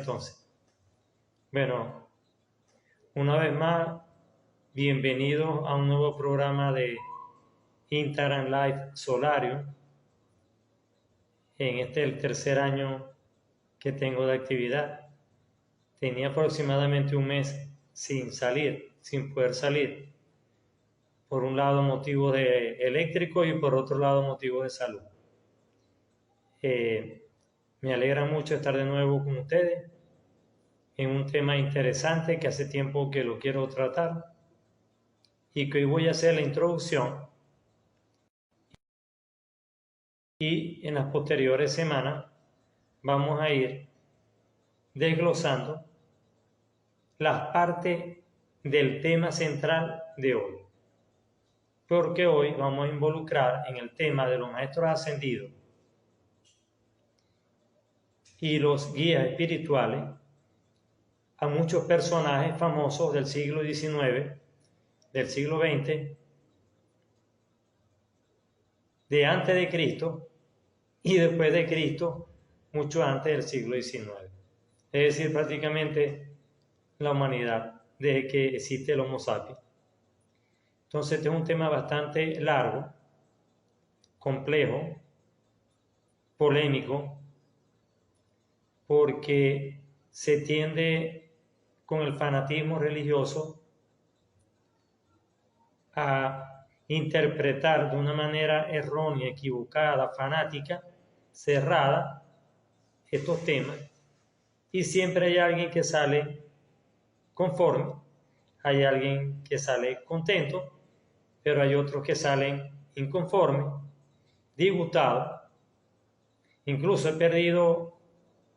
entonces. Bueno, una vez más, bienvenidos a un nuevo programa de Instagram Live Solarium. En este es el tercer año que tengo de actividad. Tenía aproximadamente un mes sin poder salir. Por un lado motivo de eléctrico y por otro lado motivo de salud. Me alegra mucho estar de nuevo con ustedes en un tema interesante que hace tiempo que lo quiero tratar y que hoy voy a hacer la introducción y en las posteriores semanas vamos a ir desglosando las partes del tema central de hoy, porque hoy vamos a involucrar en el tema de los maestros ascendidos y los guías espirituales a muchos personajes famosos del siglo XIX, del siglo XX, de antes de Cristo y después de Cristo, mucho antes del siglo XIX. Es decir, prácticamente la humanidad, desde que existe el Homo sapiens. Entonces, este es un tema bastante largo, complejo, polémico, porque se tiende con el fanatismo religioso a interpretar de una manera errónea, equivocada, fanática, cerrada, estos temas, y siempre hay alguien que sale conforme, hay alguien que sale contento, pero hay otros que salen inconformes, disgustados. Incluso he perdido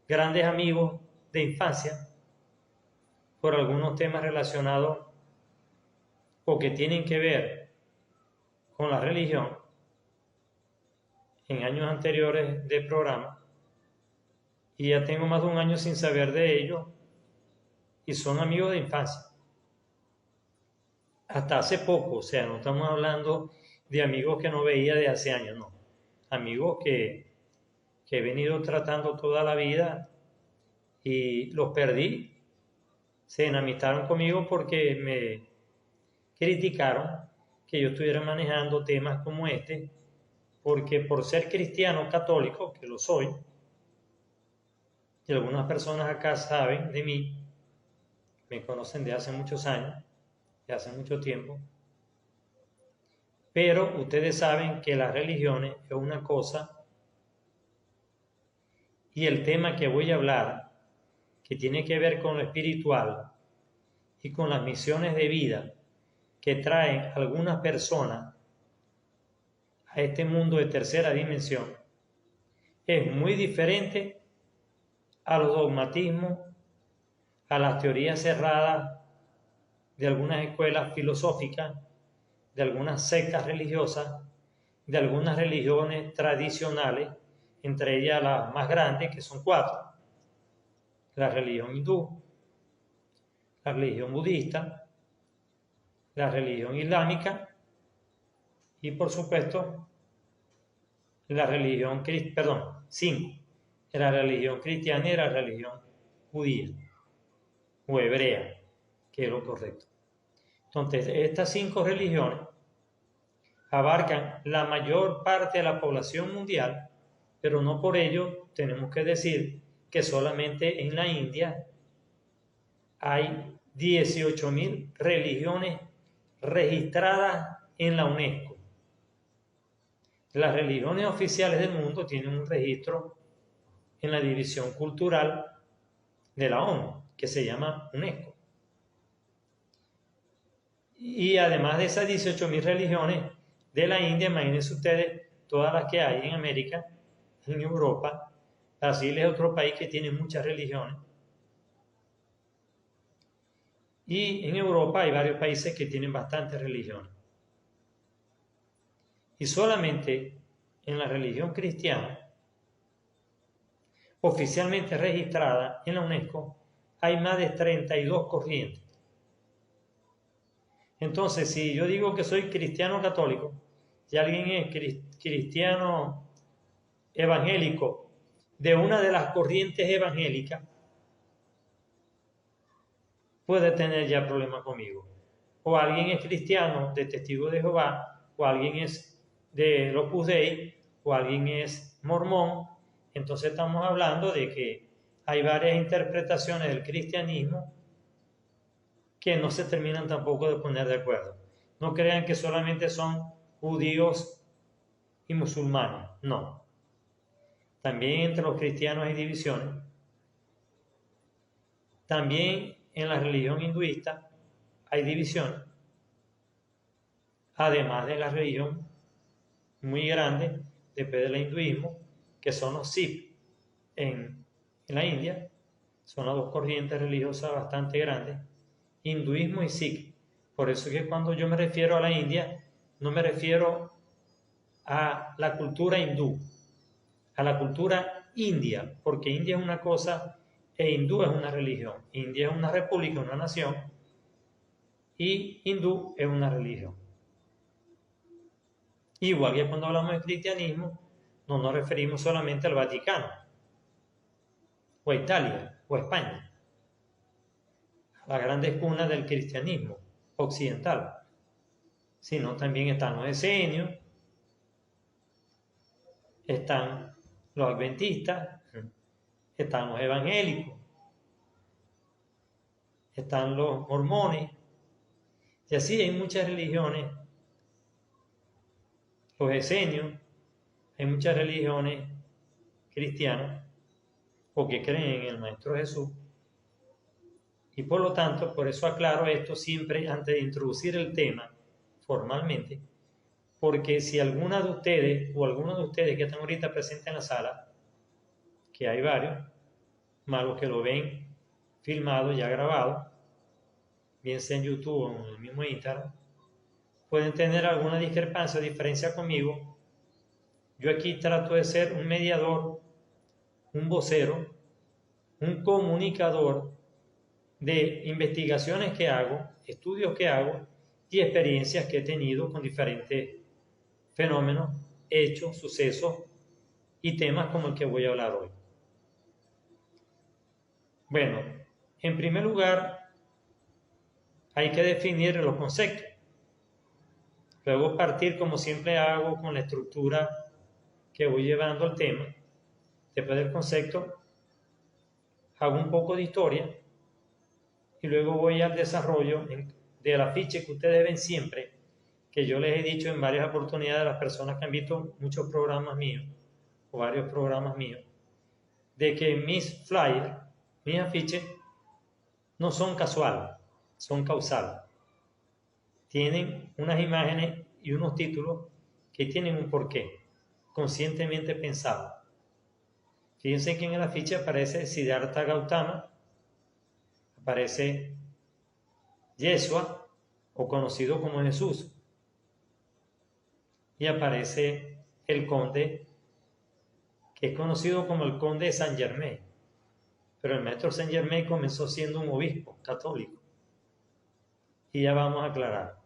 grandes amigos de infancia por algunos temas relacionados o que tienen que ver con la religión en años anteriores del programa, y ya tengo más de un año sin saber de ellos y son amigos de infancia. Hasta hace poco, o sea, no estamos hablando de amigos que no veía de hace años, no. Amigos que he venido tratando toda la vida y los perdí. Se enamistaron conmigo porque me criticaron que yo estuviera manejando temas como este, porque por ser cristiano católico, que lo soy, y algunas personas acá saben de mí, me conocen de hace muchos años, de hace mucho tiempo, pero ustedes saben que las religiones es una cosa y el tema que voy a hablar, que tiene que ver con lo espiritual y con las misiones de vida que traen algunas personas a este mundo de tercera dimensión, es muy diferente a los dogmatismos, a las teorías cerradas de algunas escuelas filosóficas, de algunas sectas religiosas, de algunas religiones tradicionales, entre ellas las más grandes, que son 4. La religión hindú, la religión budista, la religión islámica y, por supuesto, la religión, 5. La religión cristiana y la religión judía o hebrea, que es lo correcto. Entonces, estas 5 religiones abarcan la mayor parte de la población mundial, pero no por ello tenemos que decir que solamente en la India hay 18.000 religiones registradas en la UNESCO. Las religiones oficiales del mundo tienen un registro en la división cultural de la ONU, que se llama UNESCO. Y además de esas 18.000 religiones de la India, imagínense ustedes todas las que hay en América, en Europa. Brasil es otro país que tiene muchas religiones. Y en Europa hay varios países que tienen bastantes religiones. Y solamente en la religión cristiana, oficialmente registrada en la UNESCO, hay más de 32 corrientes. Entonces, si yo digo que soy cristiano católico, si alguien es cristiano evangélico de una de las corrientes evangélicas, puede tener ya problemas conmigo. O alguien es cristiano de Testigo de Jehová, o alguien es del Opus Dei, o alguien es mormón. Entonces estamos hablando de que hay varias interpretaciones del cristianismo que no se terminan tampoco de poner de acuerdo. No crean que solamente son judíos y musulmanes, no. También entre los cristianos hay divisiones. También en la religión hinduista hay divisiones. Además de la religión muy grande, después del hinduismo, que son los Sikh en la India, son las dos corrientes religiosas bastante grandes, hinduismo y Sikh. Por eso es que cuando yo me refiero a la India, no me refiero a la cultura hindú, a la cultura india, porque India es una cosa e hindú es una religión. India es una república, una nación, y hindú es una religión. Igual que cuando hablamos de cristianismo, no nos referimos solamente al Vaticano, o a Italia, o a España, las grandes cunas del cristianismo occidental, sino también están los esenios, están los adventistas, están los evangélicos, están los mormones, y así hay muchas religiones, los esenios, hay muchas religiones cristianas o que creen en el Maestro Jesús. Y por lo tanto, por eso aclaro esto siempre antes de introducir el tema formalmente, porque si alguna de ustedes o algunos de ustedes que están ahorita presentes en la sala, que hay varios, más los que lo ven filmado, ya grabado, bien sea en YouTube o en el mismo Instagram, pueden tener alguna discrepancia o diferencia conmigo. Yo aquí trato de ser un mediador, un vocero, un comunicador de investigaciones que hago, estudios que hago y experiencias que he tenido con diferentes fenómenos, hechos, sucesos y temas como el que voy a hablar hoy. Bueno, en primer lugar, hay que definir los conceptos. Luego partir, como siempre hago, con la estructura que voy llevando al tema. Después del concepto, hago un poco de historia y luego voy al desarrollo del afiche que ustedes ven siempre, que yo les he dicho en varias oportunidades a las personas que han visto muchos programas míos, o varios programas míos, de que mis flyers, mis afiches, no son casuales, son causales. Tienen unas imágenes y unos títulos que tienen un porqué, conscientemente pensado. Fíjense que en el afiche aparece Siddhartha Gautama, aparece Yeshua, o conocido como Jesús, y aparece el conde, que es conocido como el conde de Saint Germain, pero el maestro Saint Germain comenzó siendo un obispo católico, y ya vamos a aclarar.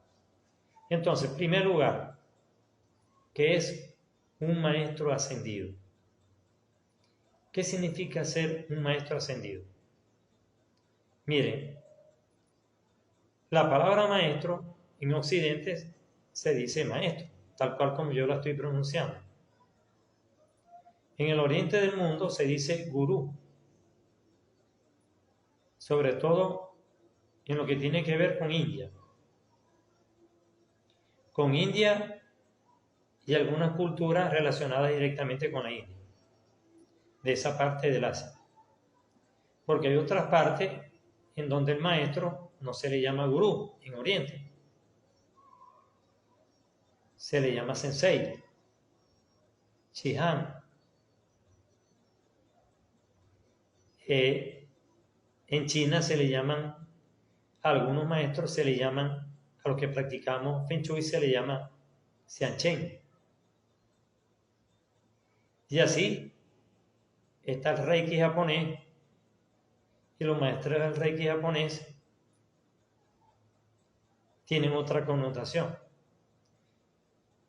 Entonces, en primer lugar, ¿qué es un maestro ascendido? ¿Qué significa ser un maestro ascendido? Miren, la palabra maestro en Occidente se dice maestro, tal cual como yo la estoy pronunciando. En el oriente del mundo se dice gurú, sobre todo en lo que tiene que ver con India. Con India y algunas culturas relacionadas directamente con la India, de esa parte del Asia. Porque hay otras partes en donde el maestro no se le llama gurú en Oriente, se le llama sensei, shihan. En China se le llaman, a algunos maestros se le llaman, a los que practicamos Feng Shui se le llama Xianchen. Y así está el Reiki japonés, y los maestros del Reiki japonés tienen otra connotación.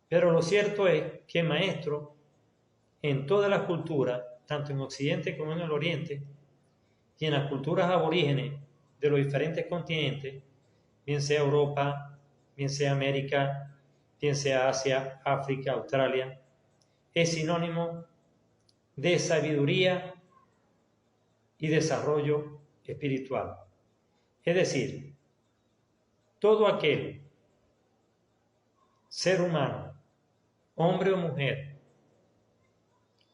Pero lo cierto es que maestro en todas las culturas, tanto en Occidente como en el Oriente, y en las culturas aborígenes de los diferentes continentes, bien sea Europa, bien sea América, bien sea Asia, África, Australia, es sinónimo de sabiduría y desarrollo espiritual. Es decir, todo aquel ser humano, hombre o mujer,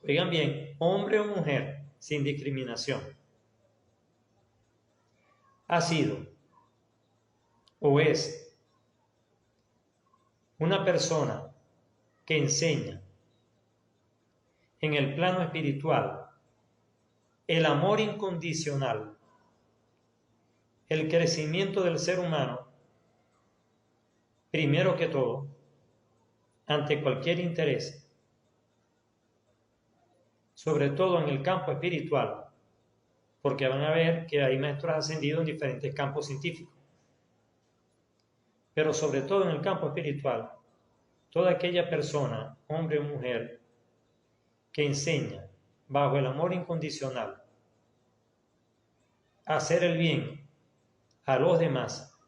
oigan bien, hombre o mujer, sin discriminación, ha sido o es una persona que enseña en el plano espiritual el amor incondicional, el crecimiento del ser humano, primero que todo, ante cualquier interés, sobre todo en el campo espiritual, porque van a ver que hay maestros ascendidos en diferentes campos científicos, pero sobre todo en el campo espiritual, toda aquella persona, hombre o mujer, que enseña bajo el amor incondicional a hacer el bien a los demás,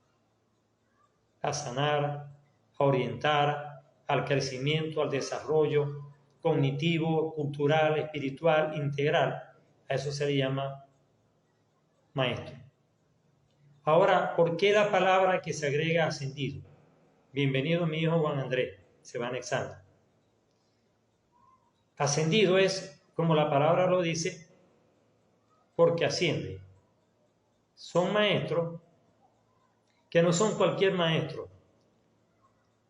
a sanar, a orientar al crecimiento, al desarrollo cognitivo, cultural, espiritual, integral. A eso se le llama maestro. Ahora, ¿por qué la palabra que se agrega ascendido? Bienvenido mi hijo Juan Andrés, se va anexando. Ascendido es, como la palabra lo dice, porque asciende. Son maestros que no son cualquier maestro,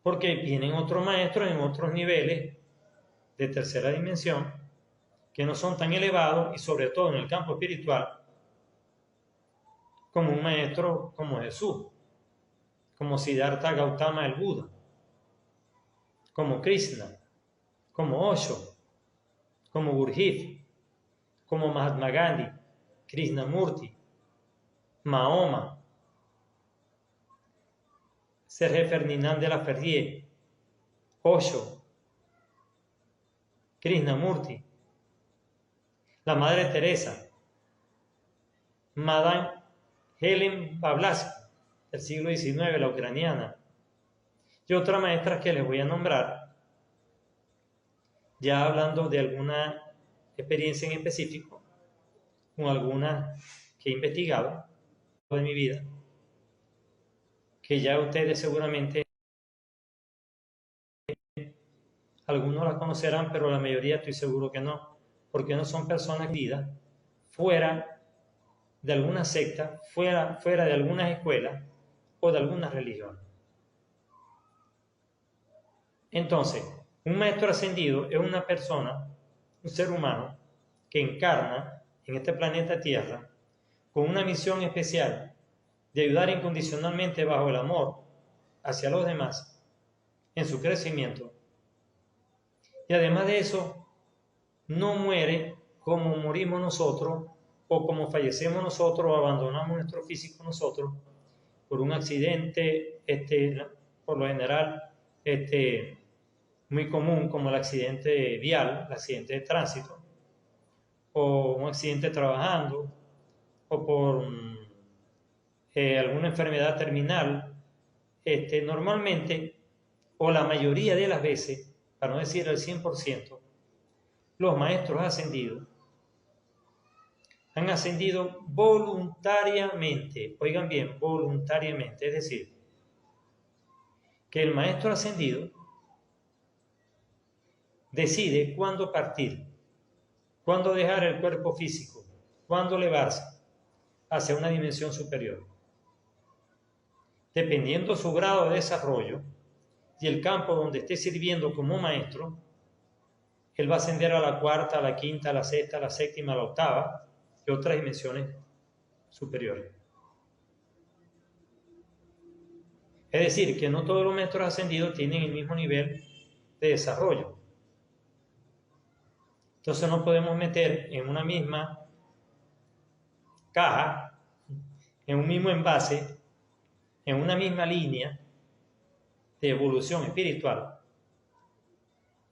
porque vienen otros maestros en otros niveles de tercera dimensión que no son tan elevados y sobre todo en el campo espiritual como un maestro como Jesús, como Siddhartha Gautama el Buda, como Krishna, como Osho, como Gurdjieff, como Mahatma Gandhi, Krishnamurti, Mahoma, Serge Ferdinand de la Ferrier, Osho, Krishnamurti, la Madre Teresa, Madame Helen Blavatsky, del siglo XIX, la ucraniana, y otras maestras que les voy a nombrar, ya hablando de alguna experiencia en específico, con algunas que he investigado de mi vida, que ya ustedes seguramente, algunos las conocerán, pero la mayoría estoy seguro que no, porque no son personas vidas fuera de alguna secta, fuera de algunas escuelas o de algunas religiones. Entonces, un maestro ascendido es una persona, un ser humano, que encarna en este planeta Tierra con una misión especial de ayudar incondicionalmente bajo el amor hacia los demás en su crecimiento. Y además de eso, no muere como morimos nosotros o como fallecemos nosotros o abandonamos nuestro físico nosotros por un accidente, por lo general, muy común como el accidente vial, el accidente de tránsito, o un accidente trabajando, o por alguna enfermedad terminal. Normalmente, o la mayoría de las veces, para no decir el 100%, los maestros ascendidos han ascendido voluntariamente. Oigan bien, voluntariamente. Es decir, que el maestro ascendido decide cuándo partir, cuándo dejar el cuerpo físico, cuándo elevarse hacia una dimensión superior. Dependiendo su grado de desarrollo y el campo donde esté sirviendo como maestro, él va a ascender a la cuarta, a la quinta, a la sexta, a la séptima, a la octava y otras dimensiones superiores. Es decir, que no todos los maestros ascendidos tienen el mismo nivel de desarrollo. Entonces no podemos meter en una misma caja, en un mismo envase, en una misma línea de evolución espiritual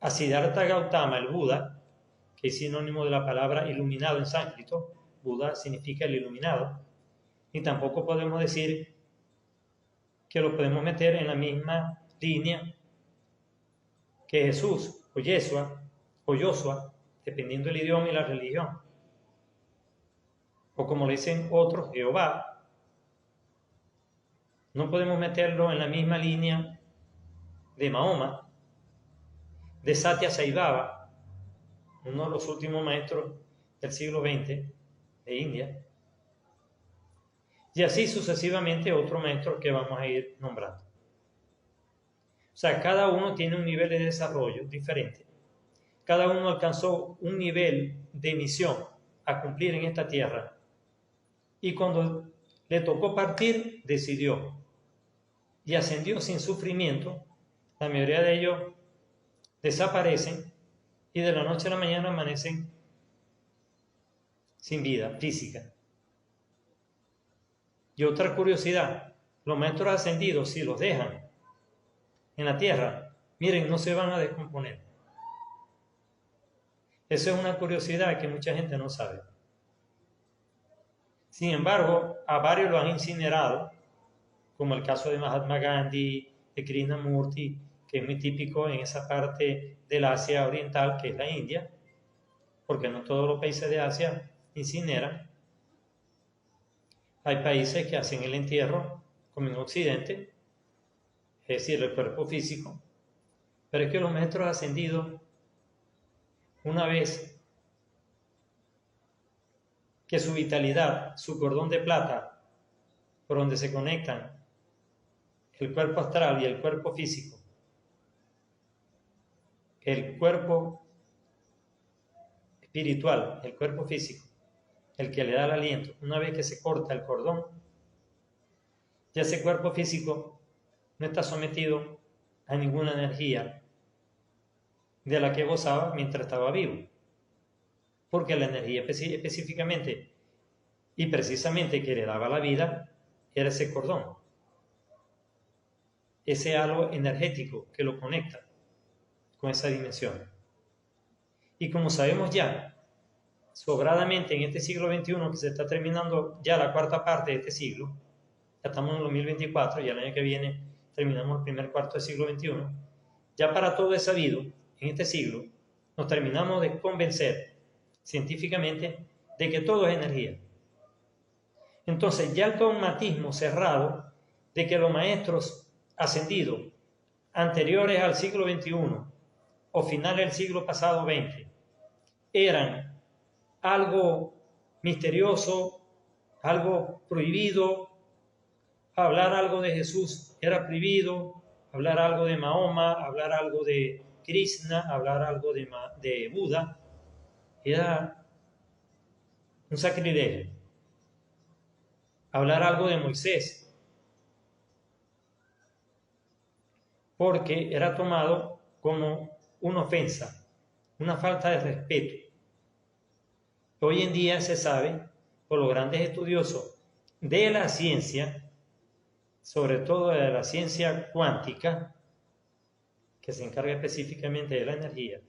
a Siddhartha Gautama, el Buda, que es sinónimo de la palabra iluminado en sánscrito. Buda significa el iluminado, ni tampoco podemos decir que lo podemos meter en la misma línea que Jesús o Yeshua o Joshua, dependiendo del idioma y la religión. O como le dicen otros, Jehová. No podemos meterlo en la misma línea de Mahoma, de Satya Sai Baba, uno de los últimos maestros del siglo XX de India, y así sucesivamente otros maestros que vamos a ir nombrando. O sea, cada uno tiene un nivel de desarrollo diferente. Cada uno alcanzó un nivel de misión a cumplir en esta tierra. Y cuando le tocó partir, decidió. Y ascendió sin sufrimiento. La mayoría de ellos desaparecen y de la noche a la mañana amanecen sin vida física. Y otra curiosidad, los maestros ascendidos, si los dejan en la tierra, miren, no se van a descomponer. Eso es una curiosidad que mucha gente no sabe. Sin embargo, a varios lo han incinerado, como el caso de Mahatma Gandhi, de Krishnamurti, que es muy típico en esa parte del Asia Oriental, que es la India, porque no todos los países de Asia incineran. Hay países que hacen el entierro, como en Occidente, es decir, el cuerpo físico, pero es que los maestros ascendidos, una vez que su vitalidad, su cordón de plata, por donde se conectan el cuerpo astral y el cuerpo físico, el cuerpo espiritual, el cuerpo físico, el que le da el aliento, una vez que se corta el cordón, ya ese cuerpo físico no está sometido a ninguna energía de la que gozaba mientras estaba vivo. Porque la energía específicamente y precisamente que le daba la vida era ese cordón, ese halo energético que lo conecta con esa dimensión. Y como sabemos ya, sobradamente en este siglo XXI, que se está terminando ya la cuarta parte de este siglo, ya estamos en el 2024, ya el año que viene terminamos el primer cuarto del siglo XXI, ya para todo es sabido, en este siglo, nos terminamos de convencer científicamente de que todo es energía. Entonces ya el dogmatismo cerrado de que los maestros ascendidos anteriores al siglo XXI o finales del siglo pasado XX eran algo misterioso, algo prohibido, hablar algo de Jesús era prohibido, hablar algo de Mahoma, hablar algo de Krishna, hablar algo de Buda, era un sacrilegio. Hablar algo de Moisés, porque era tomado como una ofensa, una falta de respeto. Hoy en día se sabe, por los grandes estudiosos de la ciencia, sobre todo de la ciencia cuántica, que se encarga específicamente de la energía,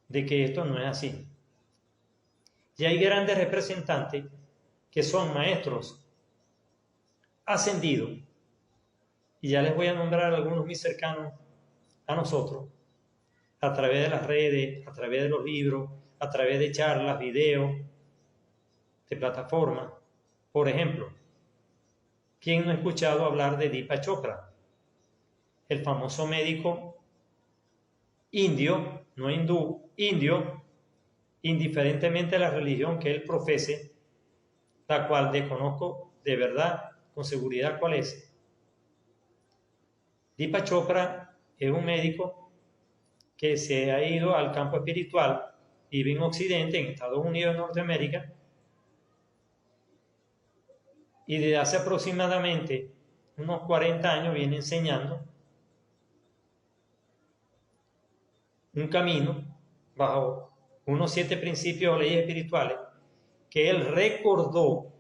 de que esto no es así. Y hay grandes representantes que son maestros ascendidos, y ya les voy a nombrar algunos muy cercanos a nosotros, a través de las redes, a través de los libros, a través de charlas, videos, de plataformas. Por ejemplo, ¿quién no ha escuchado hablar de Deepak Chopra? El famoso médico indio, no hindú, indio, indiferentemente de la religión que él profese, la cual desconozco de verdad, con seguridad cuál es. Deepak Chopra es un médico que se ha ido al campo espiritual, vive en Occidente, en Estados Unidos, en Norteamérica, y desde hace aproximadamente unos 40 años viene enseñando un camino bajo unos 7 principios o leyes espirituales que él recordó,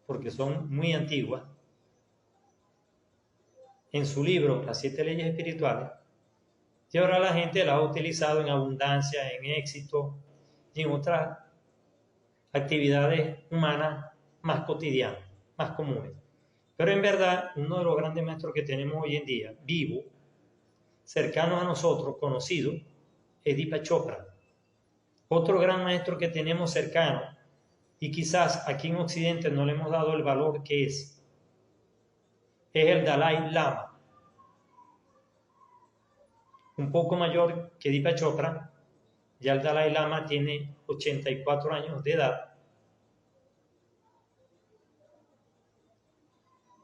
porque son muy antiguas, en su libro Las 7 leyes espirituales, y ahora la gente la ha utilizado en abundancia, en éxito y en otras actividades humanas más cotidianas, más comunes. Pero en verdad, uno de los grandes maestros que tenemos hoy en día, vivo, cercanos a nosotros, conocido, es Deepak Chopra. Otro gran maestro que tenemos cercano, y quizás aquí en Occidente no le hemos dado el valor que es el Dalai Lama. Un poco mayor que Deepak Chopra, ya el Dalai Lama tiene 84 años de edad.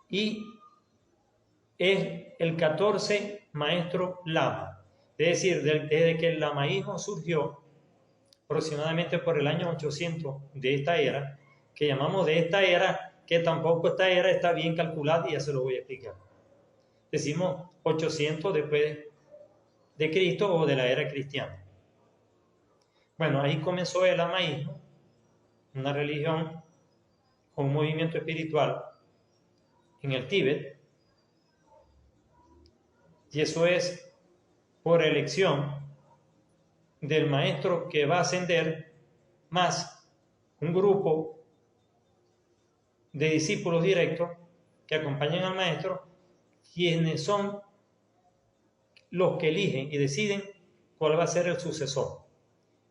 Y es el 14 maestro Lama. Es decir, desde que el lamaísmo surgió, aproximadamente por el año 800 de esta era, que llamamos de esta era, que tampoco esta era está bien calculada y ya se lo voy a explicar. Decimos 800 después de Cristo o de la era cristiana. Bueno, ahí comenzó el lamaísmo, una religión o un movimiento espiritual en el Tíbet, y eso es por elección del maestro que va a ascender más un grupo de discípulos directos que acompañan al maestro, quienes son los que eligen y deciden cuál va a ser el sucesor.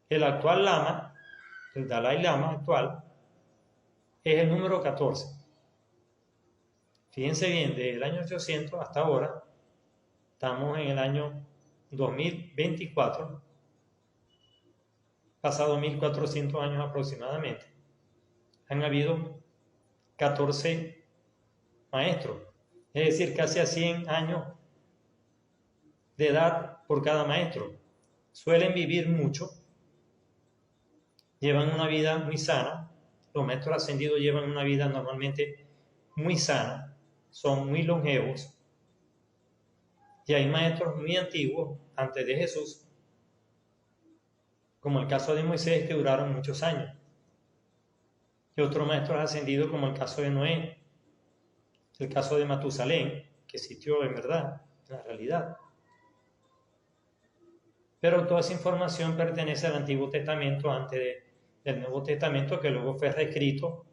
El actual lama, el Dalai Lama actual, es el número 14. Fíjense bien, desde el año 800 hasta ahora, estamos en el año 2024, pasado 1400 años aproximadamente, han habido 14 maestros, es decir, casi a 100 años de edad por cada maestro. Suelen vivir mucho, llevan una vida muy sana. Los maestros ascendidos llevan una vida normalmente muy sana, son muy longevos. Y hay maestros muy antiguos, antes de Jesús, como el caso de Moisés, que duraron muchos años. Y otros maestros ascendidos, como el caso de Noé, el caso de Matusalén, que existió en verdad, en la realidad. Pero toda esa información pertenece al Antiguo Testamento antes del Nuevo Testamento, que luego fue reescrito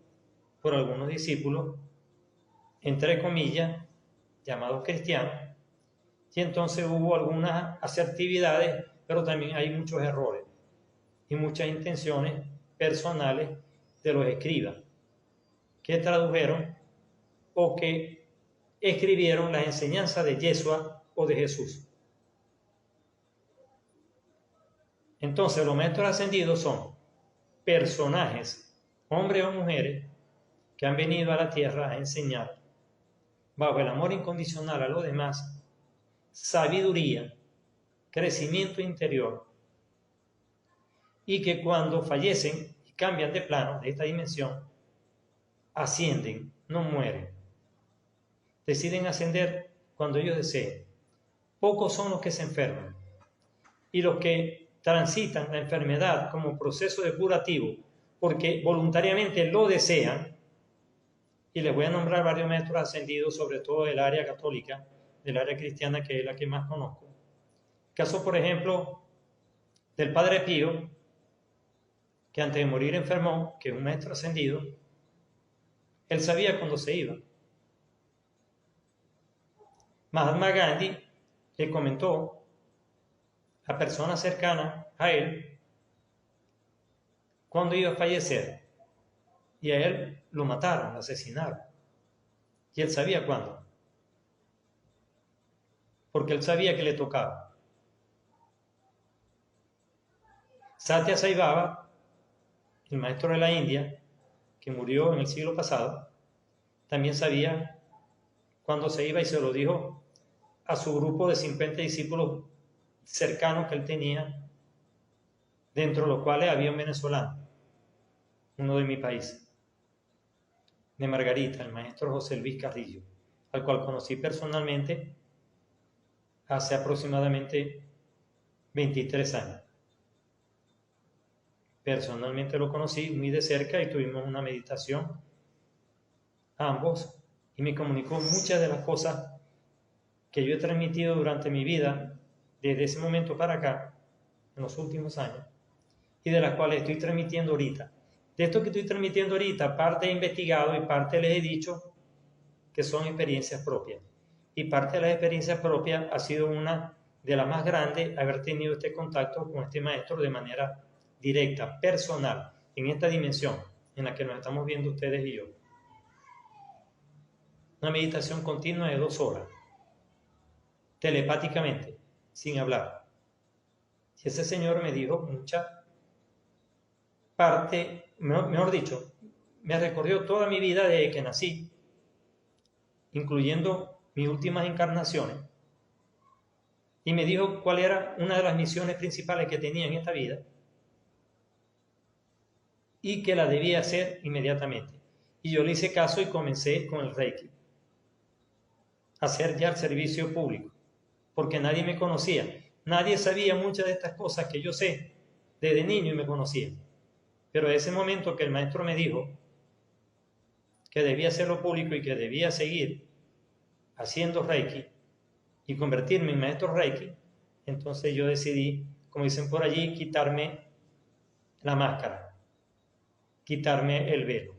por algunos discípulos, entre comillas, llamados cristianos. Y entonces hubo algunas asertividades, pero también hay muchos errores y muchas intenciones personales de los escribas que tradujeron o que escribieron las enseñanzas de Yeshua o de Jesús. Entonces los maestros ascendidos son personajes, hombres o mujeres, que han venido a la tierra a enseñar, bajo el amor incondicional a los demás, sabiduría, crecimiento interior, y que cuando fallecen y cambian de plano, de esta dimensión, ascienden, no mueren. Deciden ascender cuando ellos deseen. Pocos son los que se enferman, y los que transitan la enfermedad como proceso depurativo porque voluntariamente lo desean, y les voy a nombrar varios maestros ascendidos, sobre todo del área católica, del área cristiana, que es la que más conozco. Caso, por ejemplo, del Padre Pío, que antes de morir enfermó, que es un maestro ascendido. Él sabía cuándo se iba. Mahatma Gandhi le comentó a personas cercanas a él cuándo iba a fallecer, y a él lo mataron, lo asesinaron, y él sabía cuándo, porque él sabía que le tocaba. Satya Sai Baba, el maestro de la India, que murió en el siglo pasado, también sabía cuándo se iba, y se lo dijo a su grupo de 50 discípulos cercanos que él tenía, dentro de los cuales había un venezolano, uno de mi país, de Margarita, el maestro José Luis Carrillo, al cual conocí personalmente hace aproximadamente 23 años. Personalmente lo conocí muy de cerca y tuvimos una meditación ambos, y me comunicó muchas de las cosas que yo he transmitido durante mi vida desde ese momento para acá, en los últimos años, y de las cuales estoy transmitiendo ahorita. De esto que estoy transmitiendo ahorita, parte he investigado y parte les he dicho que son experiencias propias. Y parte de las experiencias propias ha sido una de las más grandes, haber tenido este contacto con este maestro de manera directa, personal, en esta dimensión en la que nos estamos viendo ustedes y yo. Una meditación continua de 2 horas, telepáticamente, sin hablar. Y ese señor me dijo mucha parte, mejor dicho, me recorrió toda mi vida desde que nací, incluyendo mis últimas encarnaciones, y me dijo cuál era una de las misiones principales que tenía en esta vida y que la debía hacer inmediatamente. Y yo le hice caso y comencé con el Reiki, a hacer ya el servicio público, porque nadie me conocía, nadie sabía muchas de estas cosas que yo sé desde niño y me conocía. Pero en ese momento que el maestro me dijo que debía hacerlo público y que debía seguir haciendo Reiki y convertirme en maestro Reiki, entonces yo decidí, como dicen por allí, quitarme la máscara, quitarme el velo.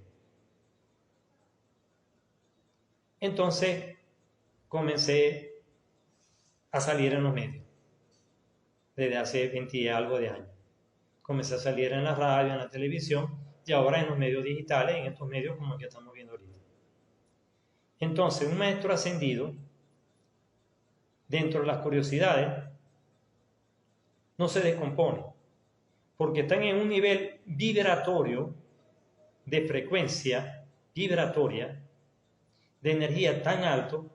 Entonces comencé a salir en los medios desde hace 20 y algo de años. Comencé a salir en la radio, en la televisión y ahora en los medios digitales, en estos medios como el que estamos viendo ahorita. Entonces, un maestro ascendido, dentro de las curiosidades, no se descompone, porque están en un nivel vibratorio, de frecuencia vibratoria, de energía tan alto,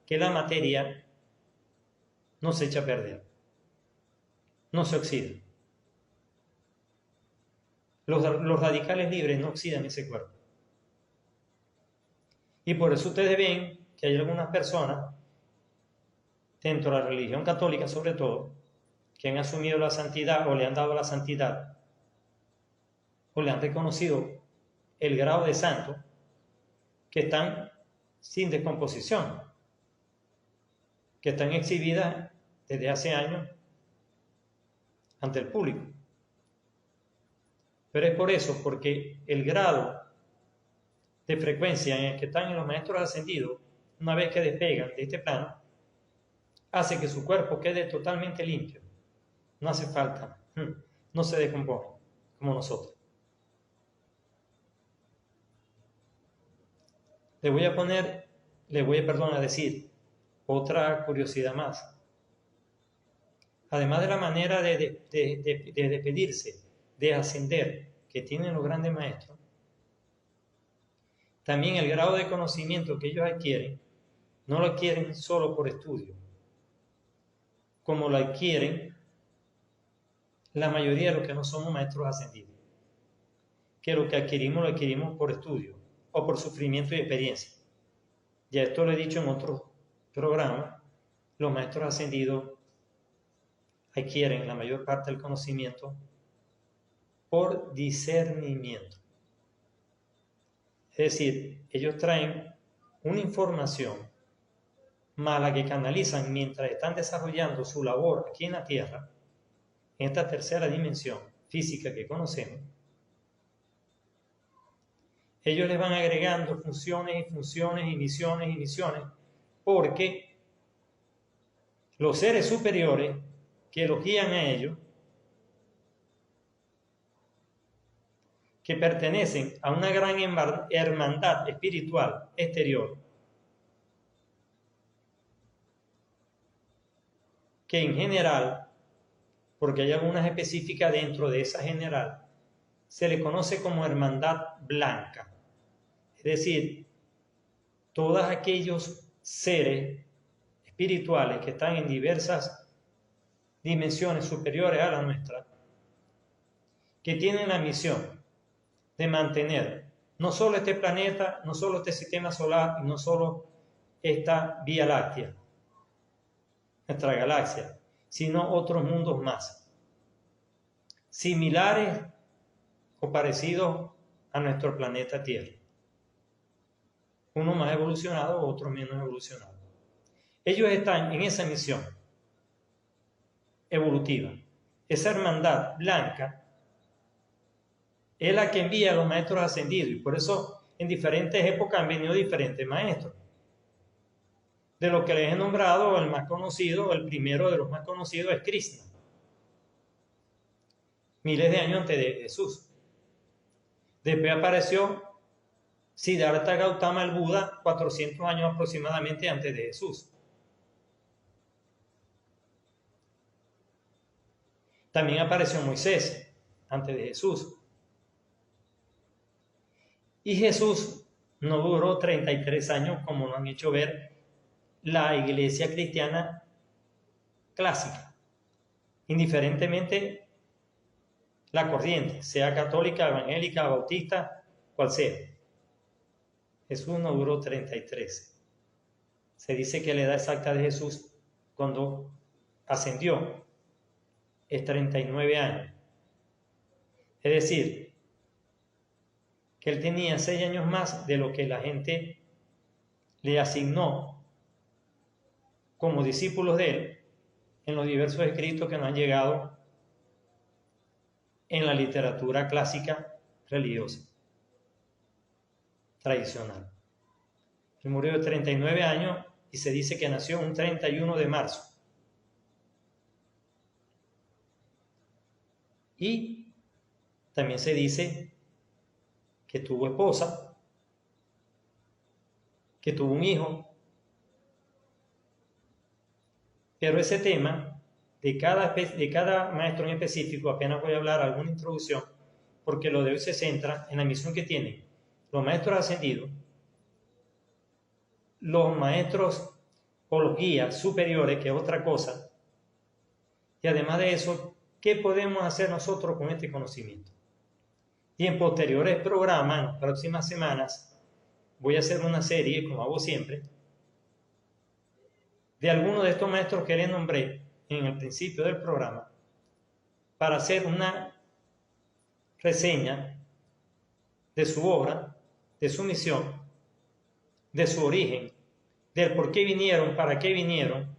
que la materia no se echa a perder, no se oxida. Los radicales libres no oxidan ese cuerpo. Y por eso ustedes ven que hay algunas personas, dentro de la religión católica sobre todo, que han asumido la santidad o le han dado la santidad o le han reconocido el grado de santo, que están sin descomposición, que están exhibidas desde hace años ante el público. Pero es por eso, porque el grado de frecuencia en el que están los maestros ascendidos, una vez que despegan de este plano, hace que su cuerpo quede totalmente limpio. No hace falta, no se descompone como nosotros. Le voy a decir otra curiosidad más. Además de la manera de despedirse, de ascender, que tienen los grandes maestros, también el grado de conocimiento que ellos adquieren, no lo adquieren solo por estudio, como lo adquieren la mayoría de los que no somos maestros ascendidos, que lo que adquirimos lo adquirimos por estudio o por sufrimiento y experiencia. Ya esto lo he dicho en otros programas, los maestros ascendidos adquieren la mayor parte del conocimiento por discernimiento. Es decir, ellos traen una información mala que canalizan mientras están desarrollando su labor aquí en la Tierra, en esta tercera dimensión física que conocemos. Ellos les van agregando funciones y funciones y misiones y misiones, porque los seres superiores que los guían a ellos, que pertenecen a una gran hermandad espiritual exterior, que en general, porque hay algunas específicas dentro de esa general, se le conoce como hermandad blanca. Es decir, todos aquellos seres espirituales que están en diversas dimensiones superiores a la nuestra, que tienen la misión de mantener no solo este planeta, no solo este sistema solar, y no solo esta Vía Láctea, nuestra galaxia, sino otros mundos más, similares o parecidos a nuestro planeta Tierra. Uno más evolucionado, otro menos evolucionado. Ellos están en esa misión evolutiva. Esa hermandad blanca es la que envía a los maestros ascendidos. Y por eso en diferentes épocas han venido diferentes maestros. De lo que les he nombrado, el más conocido, el primero de los más conocidos es Krishna. Miles de años antes de Jesús. Después apareció Siddhartha Gautama, el Buda, 400 años aproximadamente antes de Jesús. También apareció Moisés, antes de Jesús. Y Jesús no duró 33 años, como nos han hecho ver la iglesia cristiana clásica, indiferentemente la corriente, sea católica, evangélica, bautista, cual sea. Jesús no duró 33. Se dice que la edad exacta de Jesús cuando ascendió es 39 años. Es decir, que él tenía 6 años más de lo que la gente le asignó como discípulos de él en los diversos escritos que nos han llegado en la literatura clásica religiosa tradicional. Él murió de 39 años y se dice que nació un 31 de marzo. Y también se dice que tuvo esposa, que tuvo un hijo. Pero ese tema, de cada maestro en específico, apenas voy a hablar alguna introducción, porque lo de hoy se centra en la misión que tienen los maestros ascendidos, los maestros o los guías superiores, que es otra cosa, y además de eso, ¿qué podemos hacer nosotros con este conocimiento? Y en posteriores programas, en las próximas semanas, voy a hacer una serie, como hago siempre, de algunos de estos maestros que les nombré en el principio del programa, para hacer una reseña de su obra, de su misión, de su origen, del por qué vinieron, para qué vinieron,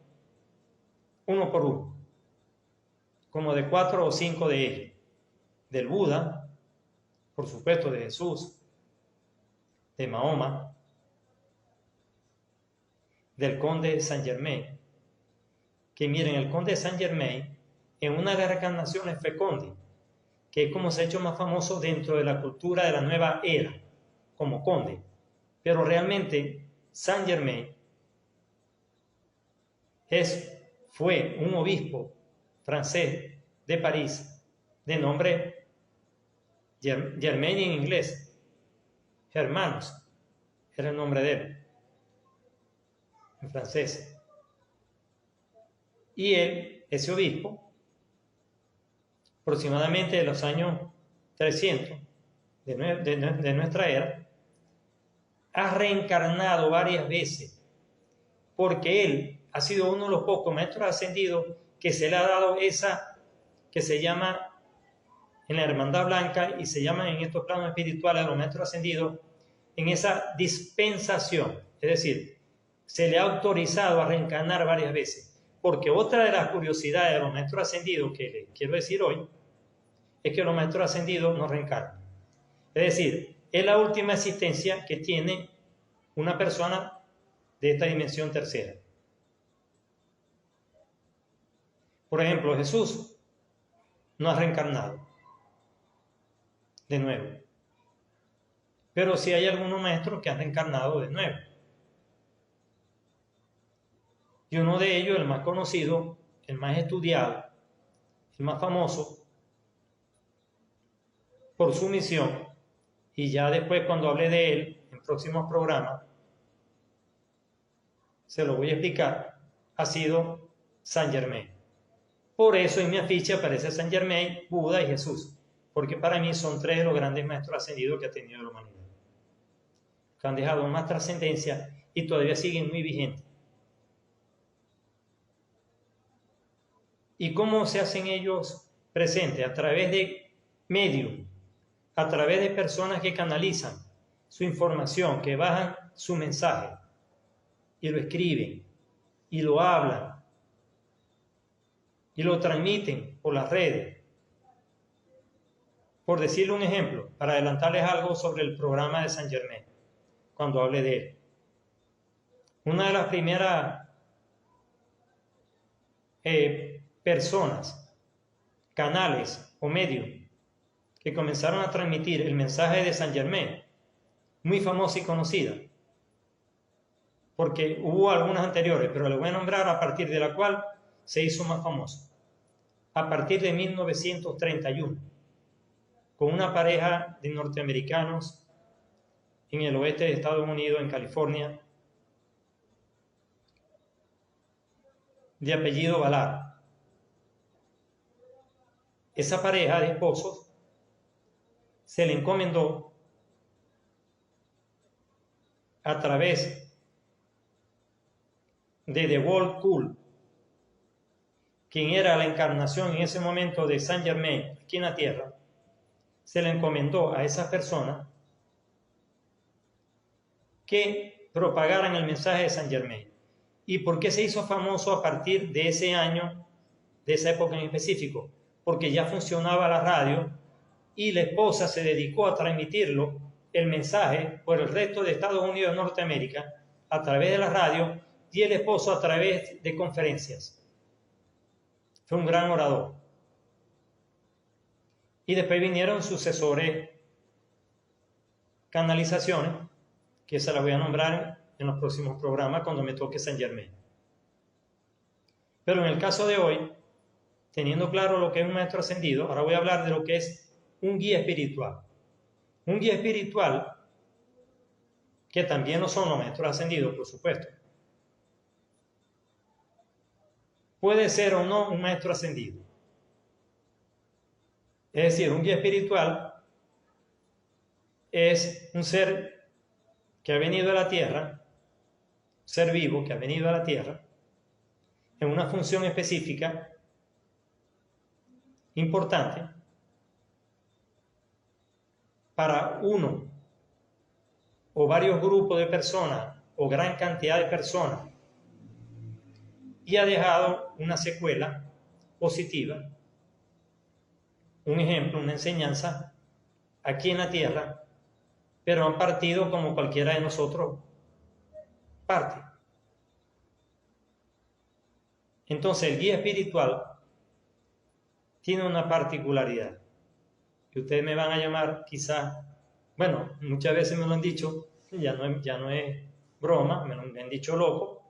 uno por uno, como de 4 o 5 de ellos, del Buda, por supuesto de Jesús, de Mahoma, del conde de Saint Germain, que miren, el conde de Saint Germain en una de las reencarnaciones fue conde, que es como se ha hecho más famoso dentro de la cultura de la nueva era, como conde, pero realmente Saint Germain fue un obispo francés de París de nombre Germain en inglés, Hermanos, era el nombre de él en francés. Y él, ese obispo, aproximadamente de los años 300 de nuestra era, ha reencarnado varias veces, porque él ha sido uno de los pocos maestros ascendidos que se le ha dado esa, que se llama en la Hermandad Blanca y se llama en estos planos espirituales a los maestros ascendidos, en esa dispensación, es decir, se le ha autorizado a reencarnar varias veces, porque otra de las curiosidades de los maestros ascendidos que les quiero decir hoy, es que los maestros ascendidos no reencarnan. Es decir, es la última existencia que tiene una persona de esta dimensión tercera. Por ejemplo, Jesús no ha reencarnado de nuevo. Pero sí hay algunos maestros que han reencarnado de nuevo. Y uno de ellos, el más conocido, el más estudiado, el más famoso, por su misión, y ya después cuando hable de él en próximos programas, se lo voy a explicar, ha sido Saint Germain. Por eso en mi afiche aparece Saint Germain, Buda y Jesús, porque para mí son 3 de los grandes maestros ascendidos que ha tenido la humanidad, que han dejado más trascendencia y todavía siguen muy vigentes. ¿Y cómo se hacen ellos presentes? A través de medios, a través de personas que canalizan su información, que bajan su mensaje y lo escriben y lo hablan y lo transmiten por las redes. Por decirle un ejemplo, para adelantarles algo sobre el programa de Saint Germain, cuando hable de él. Una de las primeras personas, canales o medios que comenzaron a transmitir el mensaje de Saint Germain, muy famosa y conocida, porque hubo algunas anteriores, pero le voy a nombrar a partir de la cual se hizo más famoso. A partir de 1931, con una pareja de norteamericanos en el oeste de Estados Unidos, en California, de apellido Ballard. Esa pareja de esposos se le encomendó a través de The World Cool, quien era la encarnación en ese momento de Saint Germain aquí en la tierra, se le encomendó a esas personas que propagaran el mensaje de Saint Germain. ¿Y por qué se hizo famoso a partir de ese año, de esa época en específico? Porque ya funcionaba la radio y la esposa se dedicó a transmitirlo, el mensaje, por el resto de Estados Unidos y Norteamérica a través de la radio y el esposo a través de conferencias. Fue un gran orador. Y después vinieron sucesores, canalizaciones, que se las voy a nombrar en los próximos programas cuando me toque Saint Germain. Pero en el caso de hoy, teniendo claro lo que es un maestro ascendido, ahora voy a hablar de lo que es un guía espiritual. Un guía espiritual, que también no son los maestros ascendidos, por supuesto, puede ser o no un maestro ascendido. Es decir, un guía espiritual es un ser que ha venido a la tierra, ser vivo que ha venido a la tierra, en una función específica importante para uno o varios grupos de personas o gran cantidad de personas, y ha dejado una secuela positiva, un ejemplo, una enseñanza aquí en la tierra, pero han partido como cualquiera de nosotros parte. Entonces el guía espiritual tiene una particularidad que ustedes me van a llamar quizás, bueno, muchas veces me lo han dicho, ya no es broma, me lo han dicho loco,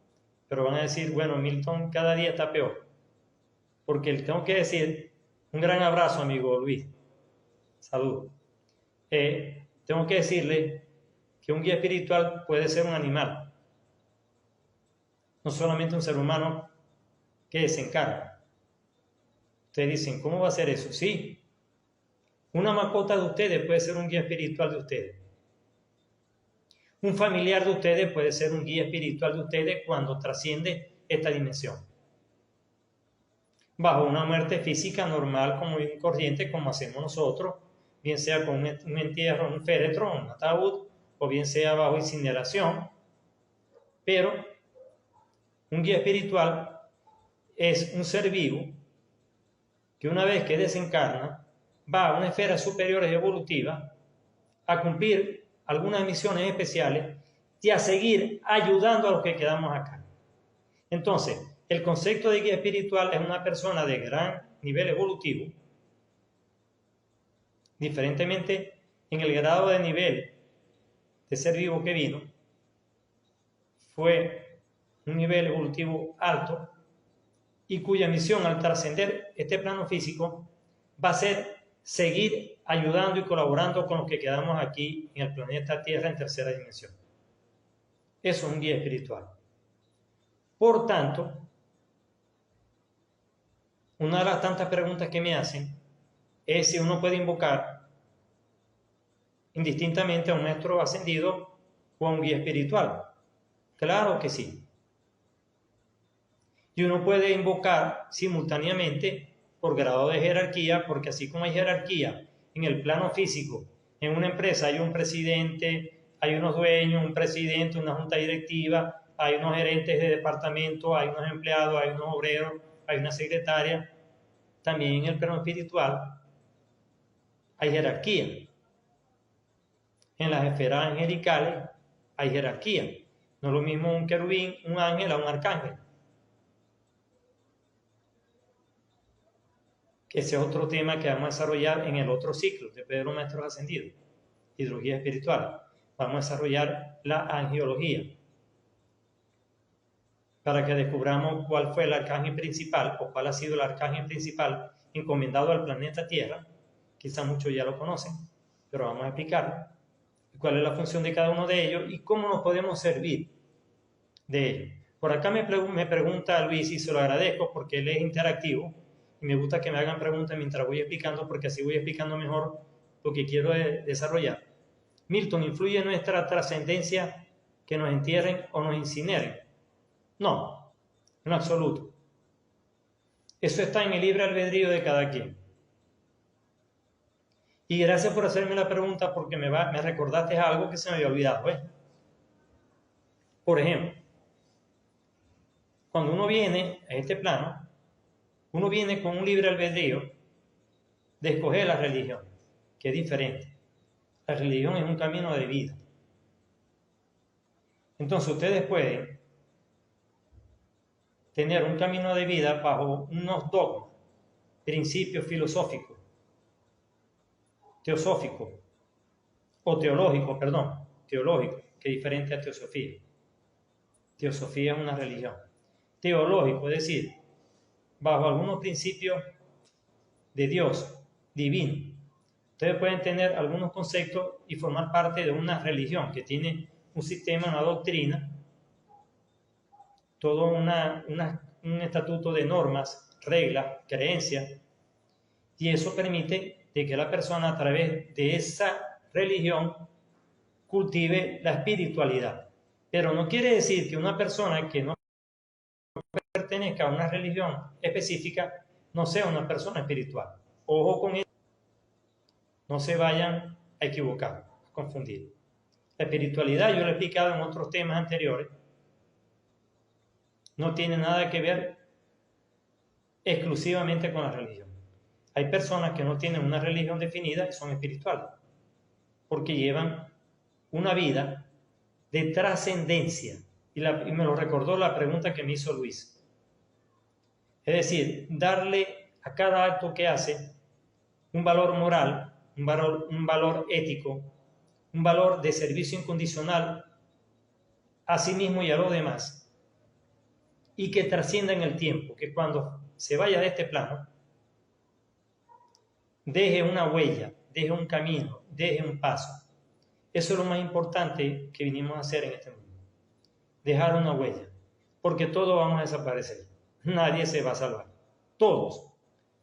pero van a decir, bueno, Milton cada día está peor, porque le tengo que decir, un gran abrazo, amigo Luis, saludos. Tengo que decirle que un guía espiritual puede ser un animal, no solamente un ser humano que desencarna. Ustedes dicen, ¿cómo va a ser eso? Sí, una mascota de ustedes puede ser un guía espiritual de ustedes. Un familiar de ustedes puede ser un guía espiritual de ustedes cuando trasciende esta dimensión. Bajo una muerte física normal, común y corriente, como hacemos nosotros, bien sea con un entierro, un féretro, un ataúd, o bien sea bajo incineración. Pero un guía espiritual es un ser vivo que una vez que desencarna va a una esfera superior evolutiva a cumplir algunas misiones especiales y a seguir ayudando a los que quedamos acá. Entonces, el concepto de guía espiritual es una persona de gran nivel evolutivo, diferentemente en el grado de nivel de ser vivo que vino, fue un nivel evolutivo alto y cuya misión al trascender este plano físico va a ser seguir ayudando y colaborando con los que quedamos aquí en el planeta Tierra en tercera dimensión. Eso es un guía espiritual. Por tanto, una de las tantas preguntas que me hacen es si uno puede invocar indistintamente a un maestro ascendido o a un guía espiritual. Claro que sí. Y uno puede invocar simultáneamente por grado de jerarquía, porque así como hay jerarquía en el plano físico, en una empresa hay un presidente, hay unos dueños, un presidente, una junta directiva, hay unos gerentes de departamento, hay unos empleados, hay unos obreros, hay una secretaria. También en el plano espiritual hay jerarquía. En las esferas angelicales hay jerarquía. No es lo mismo un querubín, un ángel a un arcángel. Que ese es otro tema que vamos a desarrollar en el otro ciclo de Pedro Maestros Ascendidos, Hidrología Espiritual. Vamos a desarrollar la angiología para que descubramos cuál fue el arcángel principal o cuál ha sido el arcángel principal encomendado al planeta Tierra. Quizás muchos ya lo conocen, pero vamos a explicar cuál es la función de cada uno de ellos y cómo nos podemos servir de ellos. Por acá me pregunta Luis, y se lo agradezco porque él es interactivo y me gusta que me hagan preguntas mientras voy explicando, porque así voy explicando mejor lo que quiero desarrollar. Milton, ¿influye en nuestra trascendencia que nos entierren o nos incineren? No, en absoluto. Eso está en el libre albedrío de cada quien. Y gracias por hacerme la pregunta, porque me recordaste algo que se me había olvidado. Por ejemplo, cuando uno viene a este plano, uno viene con un libre albedrío de escoger la religión, que es diferente. La religión es un camino de vida. Entonces ustedes pueden tener un camino de vida bajo unos dogmas, principios filosóficos, teosóficos, o teológicos, teológicos, que es diferente a teosofía. Teosofía es una religión. Teológico, es decir, bajo algunos principios de Dios divino. Ustedes pueden tener algunos conceptos y formar parte de una religión que tiene un sistema, una doctrina, todo un estatuto de normas, reglas, creencias, y eso permite de que la persona a través de esa religión cultive la espiritualidad. Pero no quiere decir que una persona que no pertenezca a una religión específica no sea una persona espiritual. Ojo con eso, no se vayan a equivocar, a confundir. La espiritualidad, yo lo he explicado en otros temas anteriores, no tiene nada que ver exclusivamente con la religión. Hay personas que no tienen una religión definida y son espirituales, porque llevan una vida de trascendencia. Y me lo recordó la pregunta que me hizo Luis. Es decir, darle a cada acto que hace un valor moral, un valor ético, un valor de servicio incondicional a sí mismo y a los demás, y que trascienda en el tiempo, que cuando se vaya de este plano, deje una huella, deje un camino, deje un paso. Eso es lo más importante que vinimos a hacer en este mundo, dejar una huella, porque todos vamos a desaparecer, nadie se va a salvar, todos.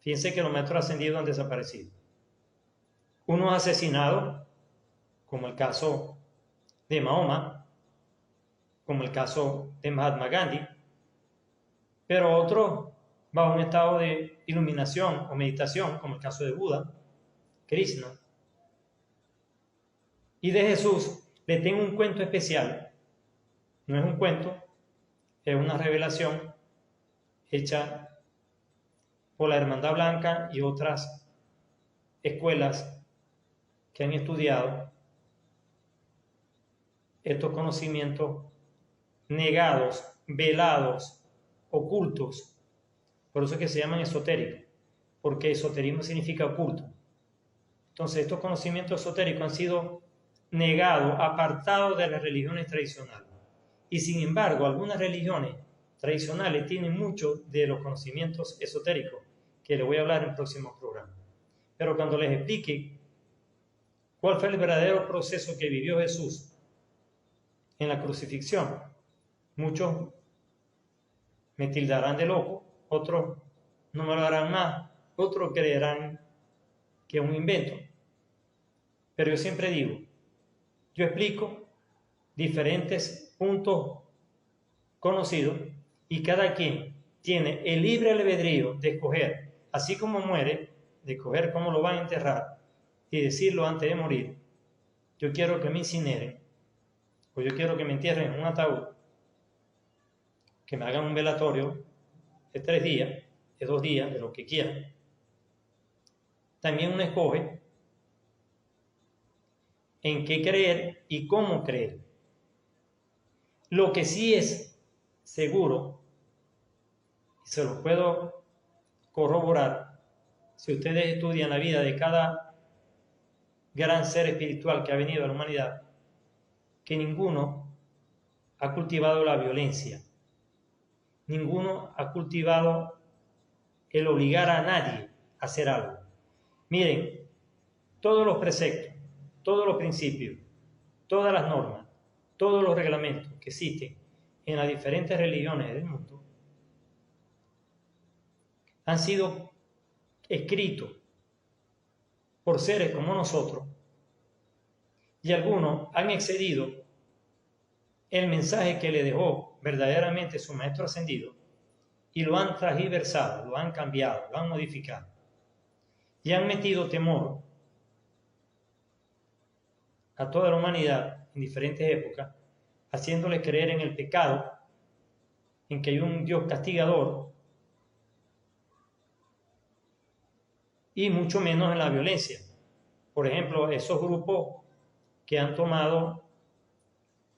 Fíjense que los maestros ascendidos han desaparecido. Unos asesinados, como el caso de Mahoma, como el caso de Mahatma Gandhi, pero otros bajo un estado de iluminación o meditación, como el caso de Buda, Krishna. Y de Jesús le tengo un cuento especial. No es un cuento, es una revelación hecha por la Hermandad Blanca y otras escuelas que han estudiado estos conocimientos negados, velados, ocultos. Por eso es que se llaman esotéricos, porque esoterismo significa oculto. Entonces estos conocimientos esotéricos han sido negados, apartados de las religiones tradicionales. Y sin embargo, algunas religiones tradicionales tienen muchos de los conocimientos esotéricos, que les voy a hablar en próximos programas. Pero cuando les explique cuál fue el verdadero proceso que vivió Jesús en la crucifixión, muchos me tildarán de loco, otros no me lo harán más, otros creerán que es un invento. Pero yo siempre digo, yo explico diferentes puntos conocidos y cada quien tiene el libre albedrío de escoger, así como muere, de escoger cómo lo van a enterrar y decirlo antes de morir. Yo quiero que me incineren, o yo quiero que me entierren en un ataúd, que me hagan un velatorio de 3 días, de 2 días, de lo que quieran. También uno escoge en qué creer y cómo creer. Lo que sí es seguro, y se lo puedo corroborar, si ustedes estudian la vida de cada gran ser espiritual que ha venido a la humanidad, que ninguno ha cultivado la violencia, ninguno ha cultivado el obligar a nadie a hacer algo. Miren, todos los preceptos, todos los principios, todas las normas, todos los reglamentos que existen en las diferentes religiones del mundo han sido escritos por seres como nosotros, y algunos han excedido el mensaje que le dejó verdaderamente su maestro ascendido y lo han transversado, lo han cambiado, lo han modificado y han metido temor a toda la humanidad en diferentes épocas, haciéndole creer en el pecado, en que hay un Dios castigador, y mucho menos en la violencia. Por ejemplo, esos grupos que han tomado,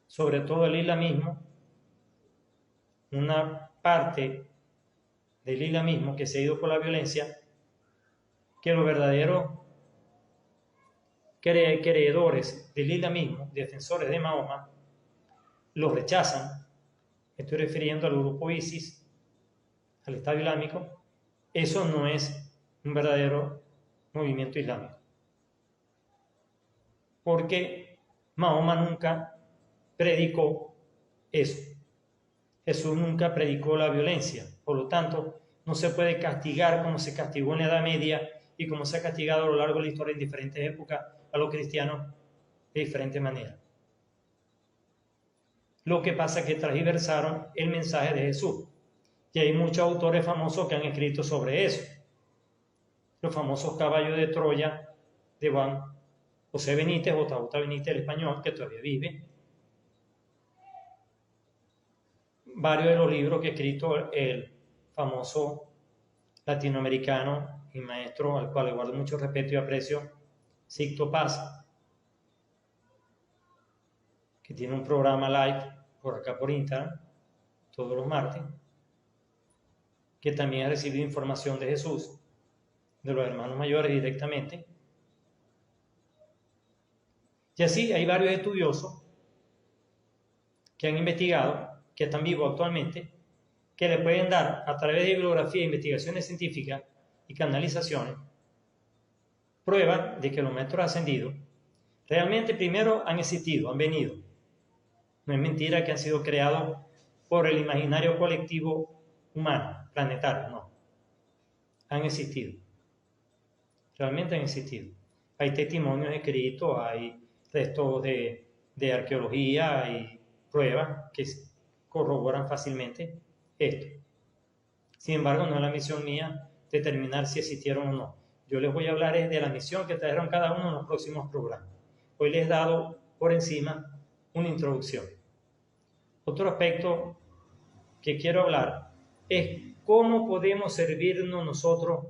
sobre todo el islamismo, una parte del islamismo que se ha ido por la violencia, que los verdaderos creedores del islamismo, defensores de Mahoma, los rechazan. Me estoy refiriendo al grupo ISIS, al Estado Islámico. Eso no es un verdadero movimiento islámico, porque Mahoma nunca predicó eso. Jesús nunca predicó la violencia, por lo tanto no se puede castigar como se castigó en la Edad Media y como se ha castigado a lo largo de la historia en diferentes épocas a los cristianos de diferentes maneras. Lo que pasa es que transversaron el mensaje de Jesús, y hay muchos autores famosos que han escrito sobre eso. Los famosos caballos de Troya de Juan José Benítez, J. Benítez, el español, que todavía vive. Varios de los libros que ha escrito el famoso latinoamericano y maestro al cual le guardo mucho respeto y aprecio, Sixto Paz, que tiene un programa live por acá por Instagram todos los martes, que también ha recibido información de Jesús, de los hermanos mayores directamente. Y así hay varios estudiosos que han investigado, que están vivos actualmente, que le pueden dar a través de bibliografía, investigaciones científicas y canalizaciones pruebas de que los maestros ascendidos realmente primero han existido, han venido. No es mentira que han sido creados por el imaginario colectivo humano, planetario, no. Han existido. Realmente han existido. Hay testimonios escritos, hay restos de arqueología, hay pruebas que corroboran fácilmente esto. Sin embargo, no es la misión mía determinar si existieron o no. Yo les voy a hablar de la misión que trajeron cada uno en los próximos programas. Hoy les he dado por encima una introducción. Otro aspecto que quiero hablar es cómo podemos servirnos nosotros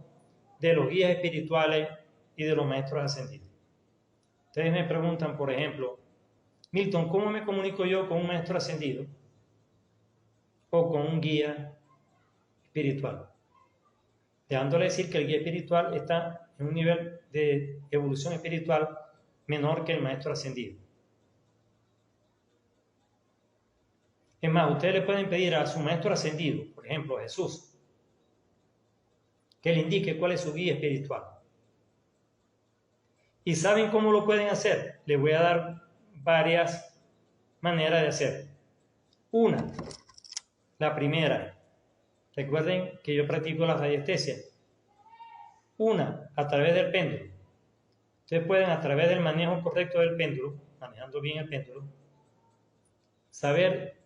de los guías espirituales y de los maestros ascendidos. Ustedes me preguntan, por ejemplo, Milton, ¿cómo me comunico yo con un maestro ascendido o con un guía espiritual? Dejándole decir que el guía espiritual está en un nivel de evolución espiritual menor que el maestro ascendido. Es más, ustedes le pueden pedir a su maestro ascendido, por ejemplo, a Jesús, que le indique cuál es su guía espiritual. ¿Y saben cómo lo pueden hacer? Les voy a dar varias maneras de hacer. Una, la primera, recuerden que yo practico la radiestesia. Una, a través del péndulo. Ustedes pueden, a través del manejo correcto del péndulo, manejando bien el péndulo, saber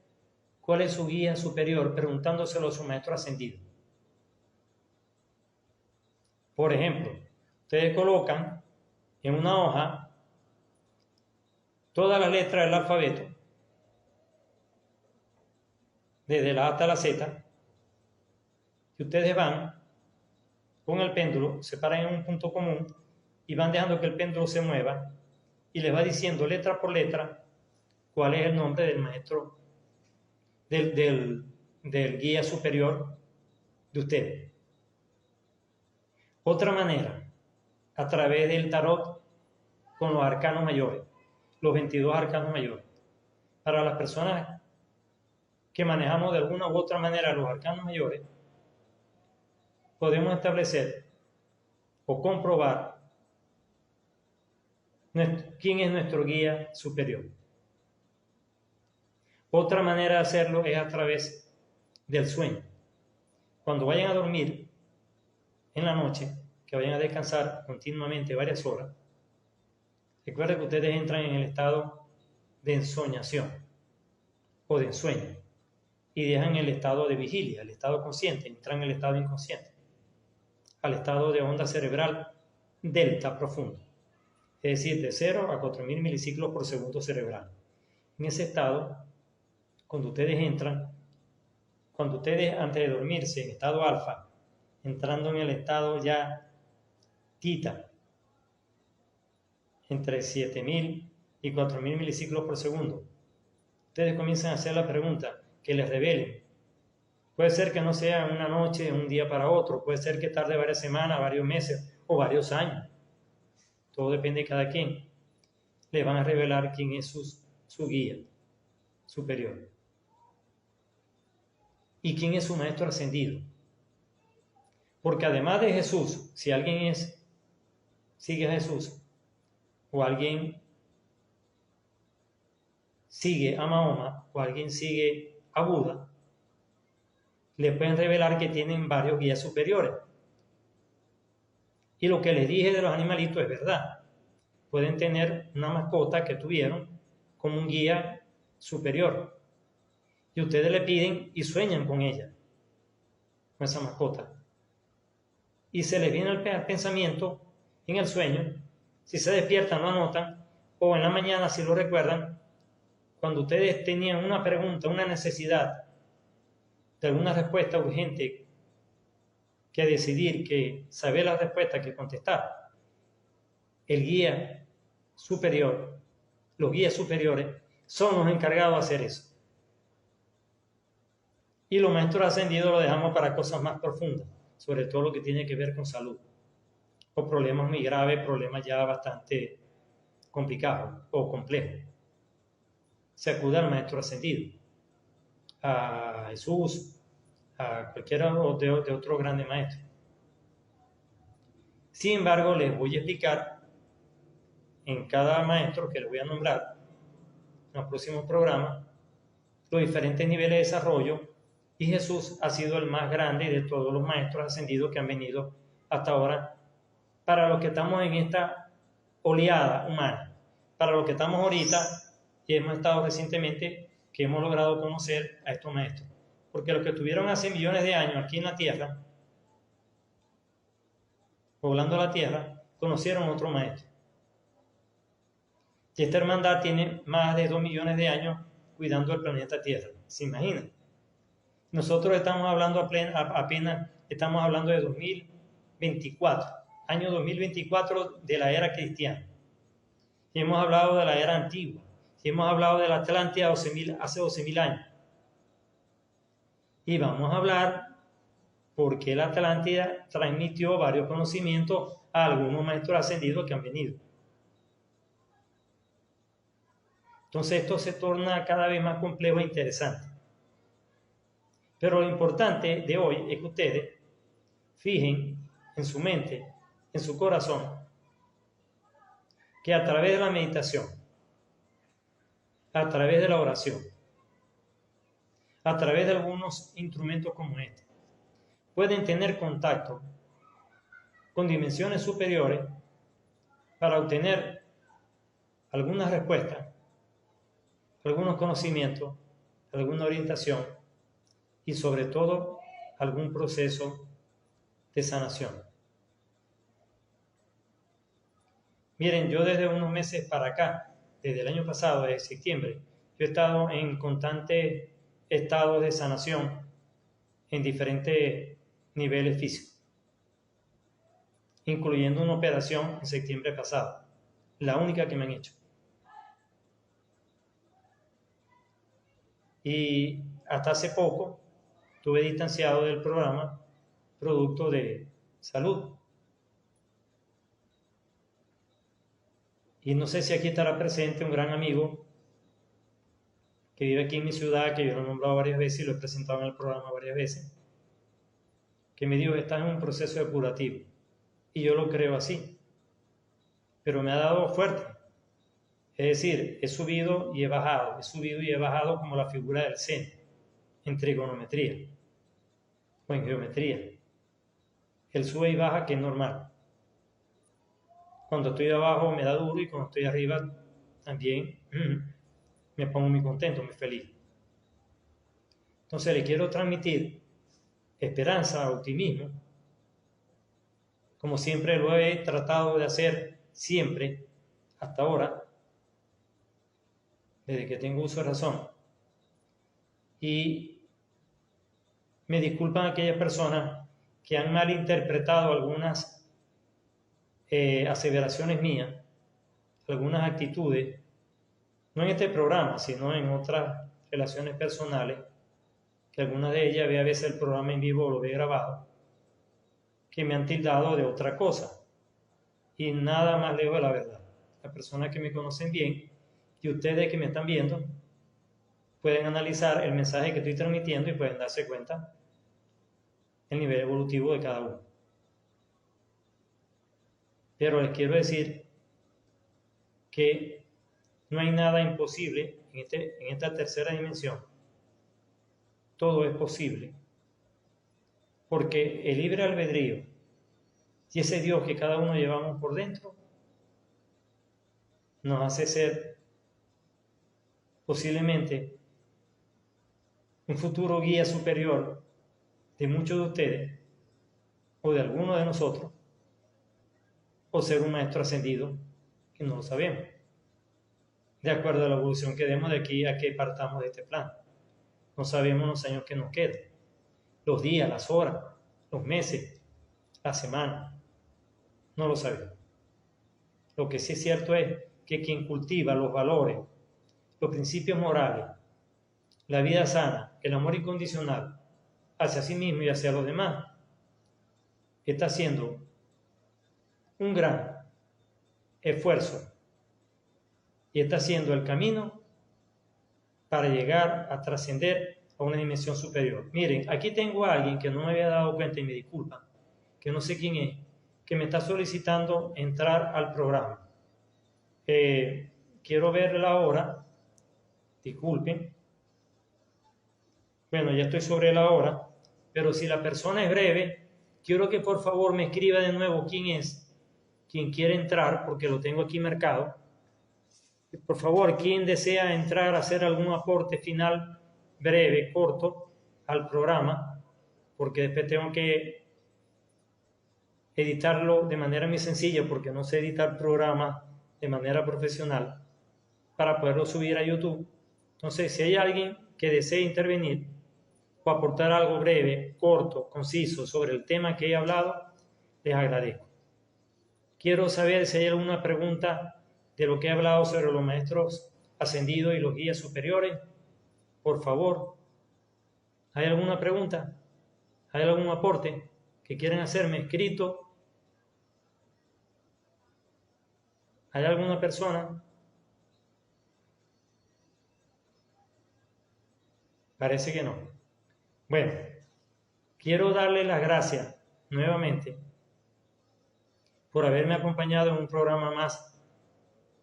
cuál es su guía superior, preguntándoselo a su maestro ascendido. Por ejemplo, ustedes colocan en una hoja todas las letras del alfabeto, desde la A hasta la Z, y ustedes van con el péndulo, se paran en un punto común y van dejando que el péndulo se mueva y les va diciendo letra por letra cuál es el nombre del maestro, del guía superior de ustedes. Otra manera, a través del tarot con los arcanos mayores, los 22 arcanos mayores. Para las personas que manejamos de alguna u otra manera los arcanos mayores, podemos establecer o comprobar quién es nuestro guía superior. Otra manera de hacerlo es a través del sueño. Cuando vayan a dormir en la noche, que vayan a descansar continuamente varias horas, recuerden que ustedes entran en el estado de ensoñación o de ensueño y dejan el estado de vigilia, el estado consciente, entran en el estado inconsciente, al estado de onda cerebral delta profundo, es decir, de 0 a 4000 miliciclos por segundo cerebral. En ese estado, cuando ustedes entran, cuando ustedes antes de dormirse en estado alfa, entrando en el estado ya tita, entre 7000 y 4000 miliciclos por segundo, ustedes comienzan a hacer la pregunta que les revelen. Puede ser que no sea una noche, un día para otro, puede ser que tarde varias semanas, varios meses o varios años. Todo depende de cada quien. Le van a revelar quién es su guía superior y quién es su maestro ascendido. Porque además de Jesús, si alguien sigue a Jesús o alguien sigue a Mahoma o alguien sigue a Buda, le pueden revelar que tienen varios guías superiores. Y lo que les dije de los animalitos es verdad. Pueden tener una mascota que tuvieron como un guía superior. Y ustedes le piden y sueñan con ella, con esa mascota. Y se les viene al pensamiento en el sueño. Si se despiertan, lo anotan. O en la mañana, si lo recuerdan, cuando ustedes tenían una pregunta, una necesidad de alguna respuesta urgente que decidir, que saber la respuesta que contestar, el guía superior, los guías superiores, son los encargados de hacer eso. Y los maestros ascendidos lo dejamos para cosas más profundas, sobre todo lo que tiene que ver con salud, o problemas muy graves, problemas ya bastante complicados o complejos. Se acude al maestro ascendido, a Jesús, a cualquiera de otros grandes maestros. Sin embargo, les voy a explicar en cada maestro que les voy a nombrar en los próximos programas los diferentes niveles de desarrollo, y Jesús ha sido el más grande de todos los maestros ascendidos que han venido hasta ahora para los que estamos en esta oleada humana, para los que estamos ahorita y hemos estado recientemente que hemos logrado conocer a estos maestros, porque los que estuvieron hace millones de años aquí en la tierra, poblando la tierra, conocieron otro maestro. Y esta hermandad tiene más de 2 millones de años cuidando el planeta Tierra. ¿Se imaginan? Nosotros estamos hablando apenas, estamos hablando de 2024, año 2024 de la era cristiana. Y hemos hablado de la era antigua. Y hemos hablado de la Atlántida hace 12.000 años. Y vamos a hablar porque la Atlántida transmitió varios conocimientos a algunos maestros ascendidos que han venido. Entonces esto se torna cada vez más complejo e interesante. Pero lo importante de hoy es que ustedes fijen en su mente, en su corazón, que a través de la meditación, a través de la oración, a través de algunos instrumentos como este, pueden tener contacto con dimensiones superiores para obtener algunas respuestas, algunos conocimientos, alguna orientación y sobre todo algún proceso de sanación. Miren, yo desde unos meses para acá, desde el año pasado, desde septiembre, yo he estado en constante estado de sanación en diferentes niveles físicos, incluyendo una operación en septiembre pasado, la única que me han hecho. y hasta hace poco estuve distanciado del programa producto de salud. Y no sé si aquí estará presente un gran amigo que vive aquí en mi ciudad, que yo lo he nombrado varias veces y lo he presentado en el programa varias veces, que me dijo que está en un proceso depurativo. Y yo lo creo así. Pero me ha dado fuerte. Es decir, he subido y he bajado como la figura del seno, en trigonometría o en geometría. El sube y baja, que es normal. Cuando estoy abajo me da duro y cuando estoy arriba también me pongo muy contento, muy feliz. Entonces le quiero transmitir esperanza, optimismo, como siempre lo he tratado de hacer siempre hasta ahora, desde que tengo uso de razón. Y me disculpan aquellas personas que han malinterpretado algunas aseveraciones mías, algunas actitudes, no en este programa, sino en otras relaciones personales, que algunas de ellas ve a veces el programa en vivo o lo ve grabado, que me han tildado de otra cosa. Y nada más lejos de la verdad. Las personas que me conocen bien y ustedes que me están viendo pueden analizar el mensaje que estoy transmitiendo y pueden darse cuenta el nivel evolutivo de cada uno. Pero les quiero decir que no hay nada imposible en esta tercera dimensión. Todo es posible. Porque el libre albedrío y ese Dios que cada uno llevamos por dentro nos hace ser posiblemente un futuro guía superior de muchos de ustedes o de algunos de nosotros, o ser un maestro ascendido que no lo sabemos, de acuerdo a la evolución que demos de aquí a que partamos de este plan. No sabemos los años que nos quedan, los días, las horas, los meses, las semanas, no lo sabemos. Lo que sí es cierto es que quien cultiva los valores, los principios morales, la vida sana, el amor incondicional hacia sí mismo y hacia los demás, está haciendo un gran esfuerzo y está haciendo el camino para llegar a trascender a una dimensión superior. Miren, aquí tengo a alguien que no me había dado cuenta y me disculpa, que no sé quién es, que me está solicitando entrar al programa. Quiero ver la hora, disculpen. Bueno, ya estoy sobre la hora, pero si la persona es breve, quiero que por favor me escriba de nuevo quién es, quien quiere entrar, porque lo tengo aquí marcado. Por favor, quien desea entrar a hacer algún aporte final breve, corto, al programa, porque después tengo que editarlo de manera muy sencilla, porque no sé editar programas de manera profesional, para poderlo subir a YouTube. Entonces, si hay alguien que desee intervenir o aportar algo breve, corto, conciso sobre el tema que he hablado, les agradezco. Quiero saber si hay alguna pregunta de lo que he hablado sobre los maestros ascendidos y los guías superiores. Por favor, ¿hay alguna pregunta? ¿Hay algún aporte que quieran hacerme escrito? ¿Hay alguna persona? Parece que no. Bueno, quiero darle las gracias nuevamente por haberme acompañado en un programa más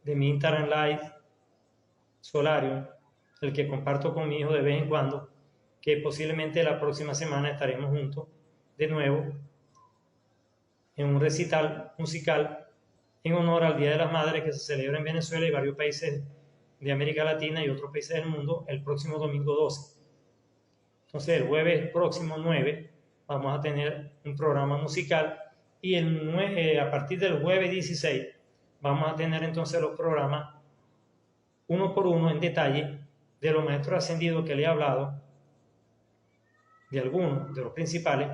de mi Instagram Live Solarium, el que comparto con mi hijo de vez en cuando, que posiblemente la próxima semana estaremos juntos de nuevo en un recital musical en honor al Día de las Madres que se celebra en Venezuela y varios países de América Latina y otros países del mundo el próximo domingo 12. Entonces el jueves próximo 9 vamos a tener un programa musical y a partir del jueves 16 vamos a tener entonces los programas uno por uno en detalle de los maestros ascendidos que le he hablado, de algunos, de los principales,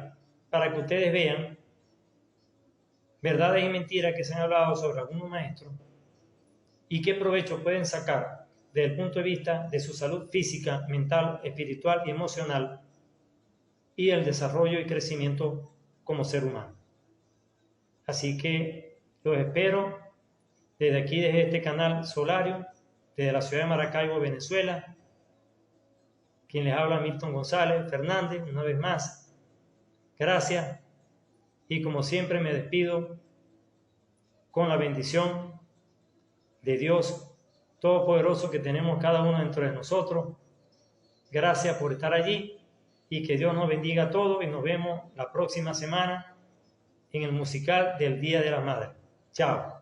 para que ustedes vean verdades y mentiras que se han hablado sobre algunos maestros y qué provecho pueden sacar desde el punto de vista de su salud física, mental, espiritual y emocional, y el desarrollo y crecimiento como ser humano. Así que los espero desde aquí, desde este canal Solario, desde la ciudad de Maracaibo, Venezuela. Quien les habla, Milton González Fernández, una vez más. Gracias. Y como siempre me despido con la bendición de Dios Todopoderoso que tenemos cada uno dentro de nosotros. Gracias por estar allí y que Dios nos bendiga a todos y nos vemos la próxima semana en el musical del Día de la Madre. Chao.